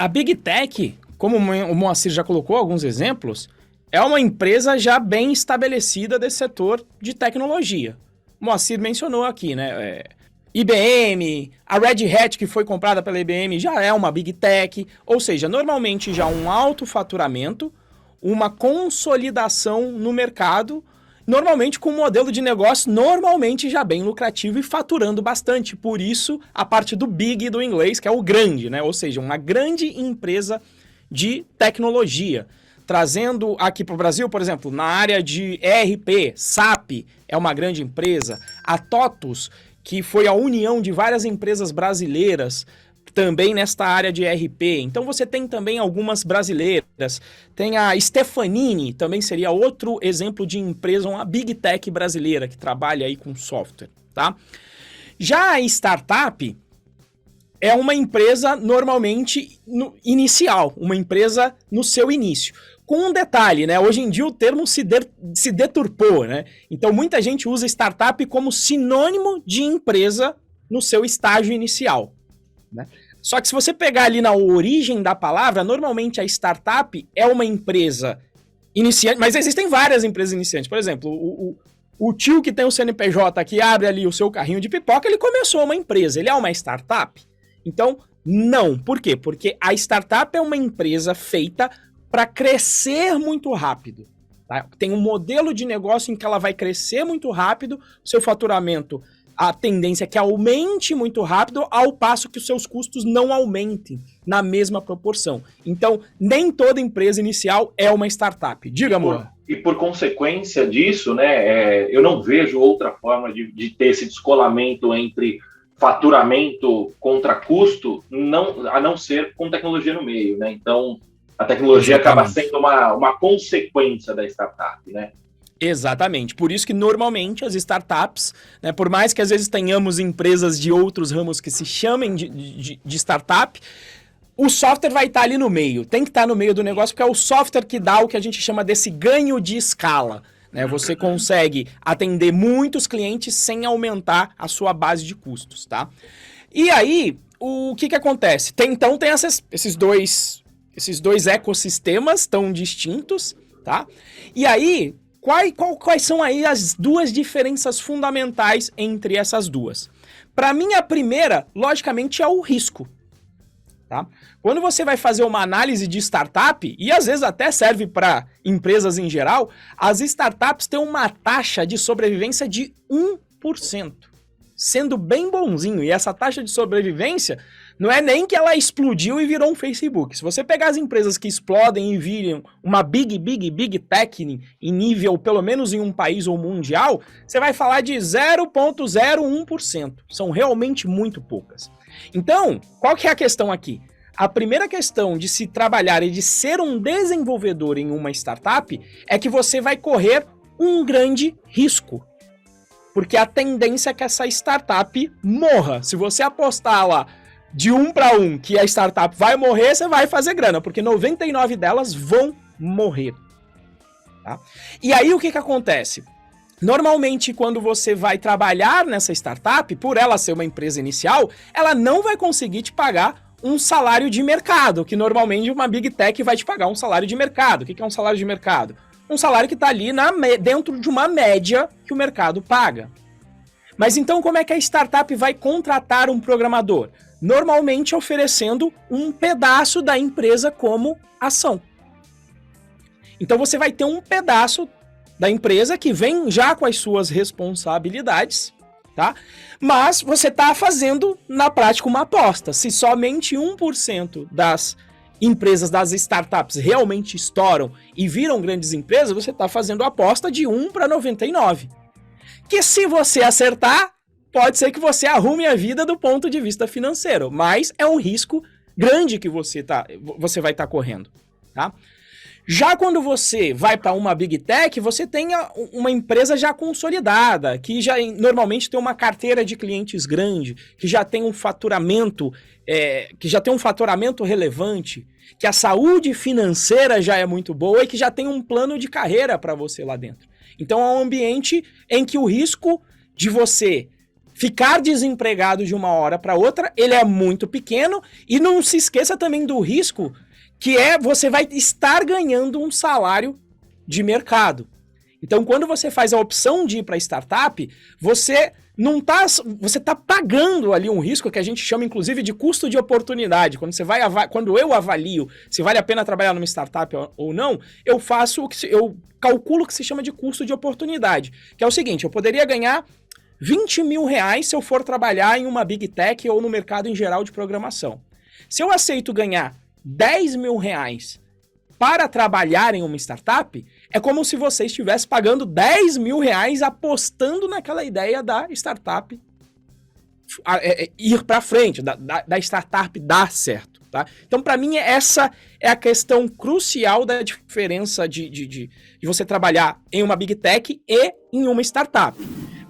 A Big Tech, como o Moacir já colocou alguns exemplos, é uma empresa já bem estabelecida desse setor de tecnologia. O Moacir mencionou aqui, né? IBM, a Red Hat, que foi comprada pela IBM, já é uma Big Tech, ou seja, normalmente já um alto faturamento, uma consolidação no mercado, normalmente com um modelo de negócio normalmente já bem lucrativo e faturando bastante. Por isso, a parte do big do inglês, que é o grande, né? Ou seja, uma grande empresa de tecnologia. Trazendo aqui para o Brasil, por exemplo, na área de ERP, SAP é uma grande empresa. A TOTUS, que foi a união de várias empresas brasileiras, também nesta área de ERP. Então você tem também algumas brasileiras. Tem a Stefanini, também seria outro exemplo de empresa, uma Big Tech brasileira que trabalha aí com software, tá? Já a startup é uma empresa normalmente inicial, uma empresa no seu início. Com um detalhe, né? Hoje em dia o termo se deturpou, né? Então muita gente usa startup como sinônimo de empresa no seu estágio inicial, né? Só que se você pegar ali na origem da palavra, normalmente a startup é uma empresa iniciante, mas existem várias empresas iniciantes. Por exemplo, o tio que tem o CNPJ que abre ali o seu carrinho de pipoca, ele começou uma empresa, ele é uma startup? Então, não. Por quê? Porque a startup é uma empresa feita para crescer muito rápido. Tá? Tem um modelo de negócio em que ela vai crescer muito rápido, seu faturamento, a tendência é que aumente muito rápido, ao passo que os seus custos não aumentem na mesma proporção. Então, nem toda empresa inicial é uma startup. Diga, amor. E por consequência disso, né, eu não vejo outra forma de ter esse descolamento entre faturamento contra custo, a não ser com tecnologia no meio, né? Então, a tecnologia acaba sendo uma consequência da startup, né? Exatamente. Por isso que normalmente as startups, né, por mais que às vezes tenhamos empresas de outros ramos que se chamem de startup, o software vai estar ali no meio. Tem que estar no meio do negócio, porque é o software que dá o que a gente chama desse ganho de escala, né? Você consegue atender muitos clientes sem aumentar a sua base de custos, tá? E aí, o que acontece? Então tem esses dois ecossistemas tão distintos, tá? E aí, quais são aí as duas diferenças fundamentais entre essas duas? Para mim, a primeira, logicamente, é o risco. Tá? Quando você vai fazer uma análise de startup, e às vezes até serve para empresas em geral, as startups têm uma taxa de sobrevivência de 1%, sendo bem bonzinho. E essa taxa de sobrevivência não é nem que ela explodiu e virou um Facebook. Se você pegar as empresas que explodem e viram uma big tech em nível, pelo menos em um país ou mundial, você vai falar de 0,01%. São realmente muito poucas. Então, qual que é a questão aqui? A primeira questão de se trabalhar e de ser um desenvolvedor em uma startup é que você vai correr um grande risco. Porque a tendência é que essa startup morra. Se você apostar lá de 1 para 1 que a startup vai morrer, você vai fazer grana, porque 99 delas vão morrer. Tá? E aí o que acontece? Normalmente, quando você vai trabalhar nessa startup, por ela ser uma empresa inicial, ela não vai conseguir te pagar um salário de mercado, que normalmente uma Big Tech vai te pagar um salário de mercado. O que é um salário de mercado? Um salário que está ali dentro de uma média que o mercado paga. Mas então, como é que a startup vai contratar um programador? Normalmente oferecendo um pedaço da empresa como ação. Então você vai ter um pedaço da empresa que vem já com as suas responsabilidades, tá? Mas você está fazendo, na prática, uma aposta. Se somente 1% das empresas, das startups, realmente estouram e viram grandes empresas, você está fazendo a aposta de 1 para 99. Que se você acertar, pode ser que você arrume a vida do ponto de vista financeiro, mas é um risco grande que você vai estar correndo, tá? Já quando você vai para uma Big Tech, você tem uma empresa já consolidada, que já normalmente tem uma carteira de clientes grande, que já tem um faturamento, relevante, que a saúde financeira já é muito boa e que já tem um plano de carreira para você lá dentro. Então é um ambiente em que o risco de você ficar desempregado de uma hora para outra, ele é muito pequeno, e não se esqueça também do risco, que é você vai estar ganhando um salário de mercado. Então, quando você faz a opção de ir para startup, você tá pagando ali um risco que a gente chama, inclusive, de custo de oportunidade. Quando eu avalio se vale a pena trabalhar numa startup ou não, eu calculo o que se chama de custo de oportunidade, que é o seguinte: eu poderia ganhar 20 mil reais se eu for trabalhar em uma Big Tech ou no mercado em geral de programação. Se eu aceito ganhar 10 mil reais para trabalhar em uma startup, é como se você estivesse pagando 10 mil reais apostando naquela ideia da startup ir para frente, da startup dar certo. Tá? Então, para mim, essa é a questão crucial da diferença de você trabalhar em uma Big Tech e em uma startup.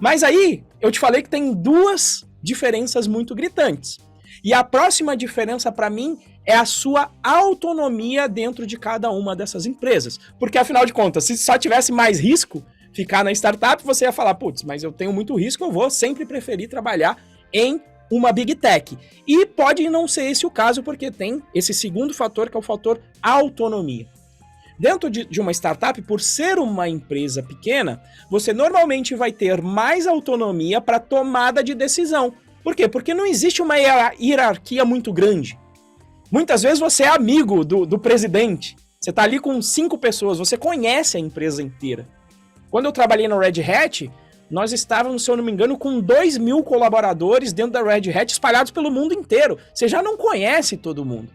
Mas aí, eu te falei que tem duas diferenças muito gritantes. E a próxima diferença, para mim, é a sua autonomia dentro de cada uma dessas empresas. Porque, afinal de contas, se só tivesse mais risco ficar na startup, você ia falar, putz, mas eu tenho muito risco, eu vou sempre preferir trabalhar em uma Big Tech. E pode não ser esse o caso, porque tem esse segundo fator, que é o fator autonomia. Dentro de uma startup, por ser uma empresa pequena, você normalmente vai ter mais autonomia para tomada de decisão. Por quê? Porque não existe uma hierarquia muito grande. Muitas vezes você é amigo do presidente. Você está ali com 5 pessoas, você conhece a empresa inteira. Quando eu trabalhei no Red Hat, nós estávamos, se eu não me engano, com 2.000 colaboradores dentro da Red Hat espalhados pelo mundo inteiro. Você já não conhece todo mundo.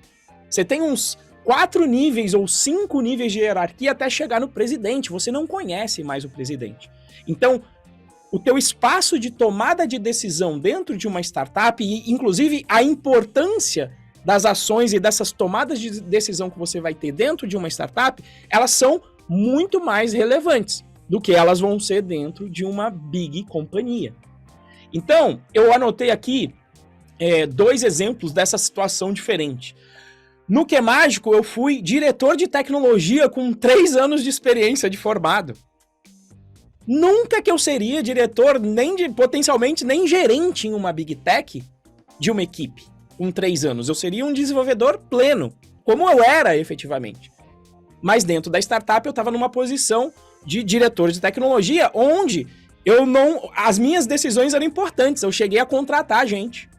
Você tem uns 4 níveis ou 5 níveis de hierarquia até chegar no presidente. Você não conhece mais o presidente. Então, o teu espaço de tomada de decisão dentro de uma startup, e inclusive a importância das ações e dessas tomadas de decisão que você vai ter dentro de uma startup, elas são muito mais relevantes do que elas vão ser dentro de uma big companhia. Então, eu anotei aqui 2 exemplos dessa situação diferente. No QMágico, eu fui diretor de tecnologia com 3 anos de experiência de formado. Nunca que eu seria diretor, potencialmente nem gerente em uma Big Tech de uma equipe com 3 anos. Eu seria um desenvolvedor pleno, como eu era efetivamente. Mas dentro da startup eu estava numa posição de diretor de tecnologia, onde as minhas decisões eram importantes. Eu cheguei a contratar gente.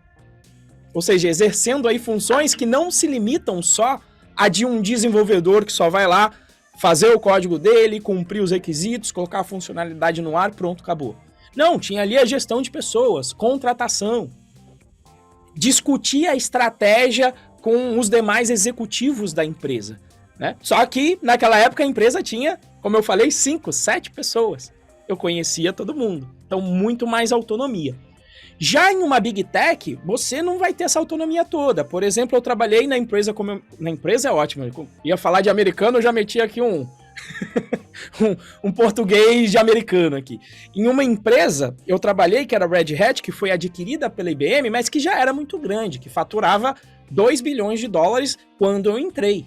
Ou seja, exercendo aí funções que não se limitam só a de um desenvolvedor que só vai lá fazer o código dele, cumprir os requisitos, colocar a funcionalidade no ar, pronto, acabou. Não, tinha ali a gestão de pessoas, contratação, discutir a estratégia com os demais executivos da empresa, né? Só que, naquela época, a empresa tinha, como eu falei, 5, 7 pessoas. Eu conhecia todo mundo. Então, muito mais autonomia. Já em uma Big Tech, você não vai ter essa autonomia toda. Por exemplo, eu trabalhei na empresa, na empresa é ótimo, eu ia falar de americano, eu já meti aqui um português de americano aqui. Em uma empresa, eu trabalhei, que era a Red Hat, que foi adquirida pela IBM, mas que já era muito grande, que faturava 2 bilhões de dólares quando eu entrei.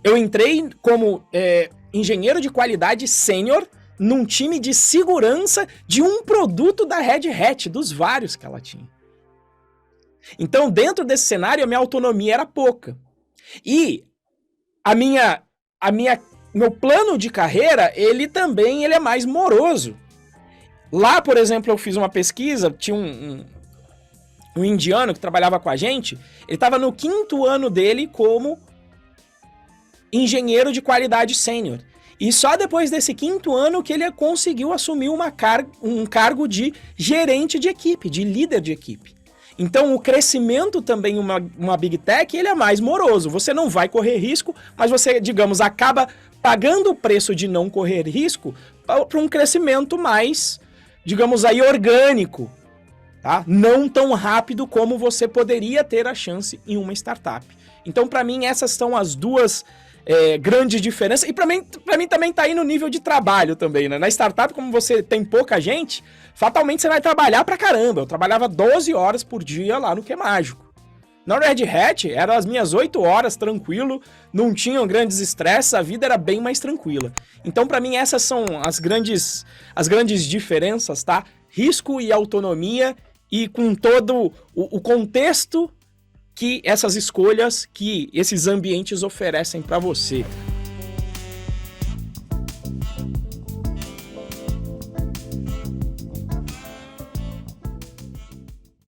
Eu entrei como engenheiro de qualidade sênior, num time de segurança de um produto da Red Hat, dos vários que ela tinha. Então, dentro desse cenário, a minha autonomia era pouca. E meu plano de carreira, ele é mais moroso. Lá, por exemplo, eu fiz uma pesquisa, tinha um indiano que trabalhava com a gente, ele estava no 5º ano dele como engenheiro de qualidade sênior. E só depois desse 5º ano que ele conseguiu assumir um cargo de gerente de equipe, de líder de equipe. Então, o crescimento também em uma Big Tech, ele é mais moroso. Você não vai correr risco, mas você, digamos, acaba pagando o preço de não correr risco para um crescimento mais, digamos aí, orgânico, tá? Não tão rápido como você poderia ter a chance em uma startup. Então, para mim, essas são as duas grandes diferenças. E para mim também tá aí no nível de trabalho também, né? Na startup, como você tem pouca gente, fatalmente você vai trabalhar pra caramba. Eu trabalhava 12 horas por dia lá no QMágico. Na Red Hat, eram as minhas 8 horas, tranquilo, não tinham grandes estresses, a vida era bem mais tranquila. Então, para mim, essas são as grandes diferenças, tá? risco e autonomia e com todo o contexto que essas escolhas, que esses ambientes oferecem para você.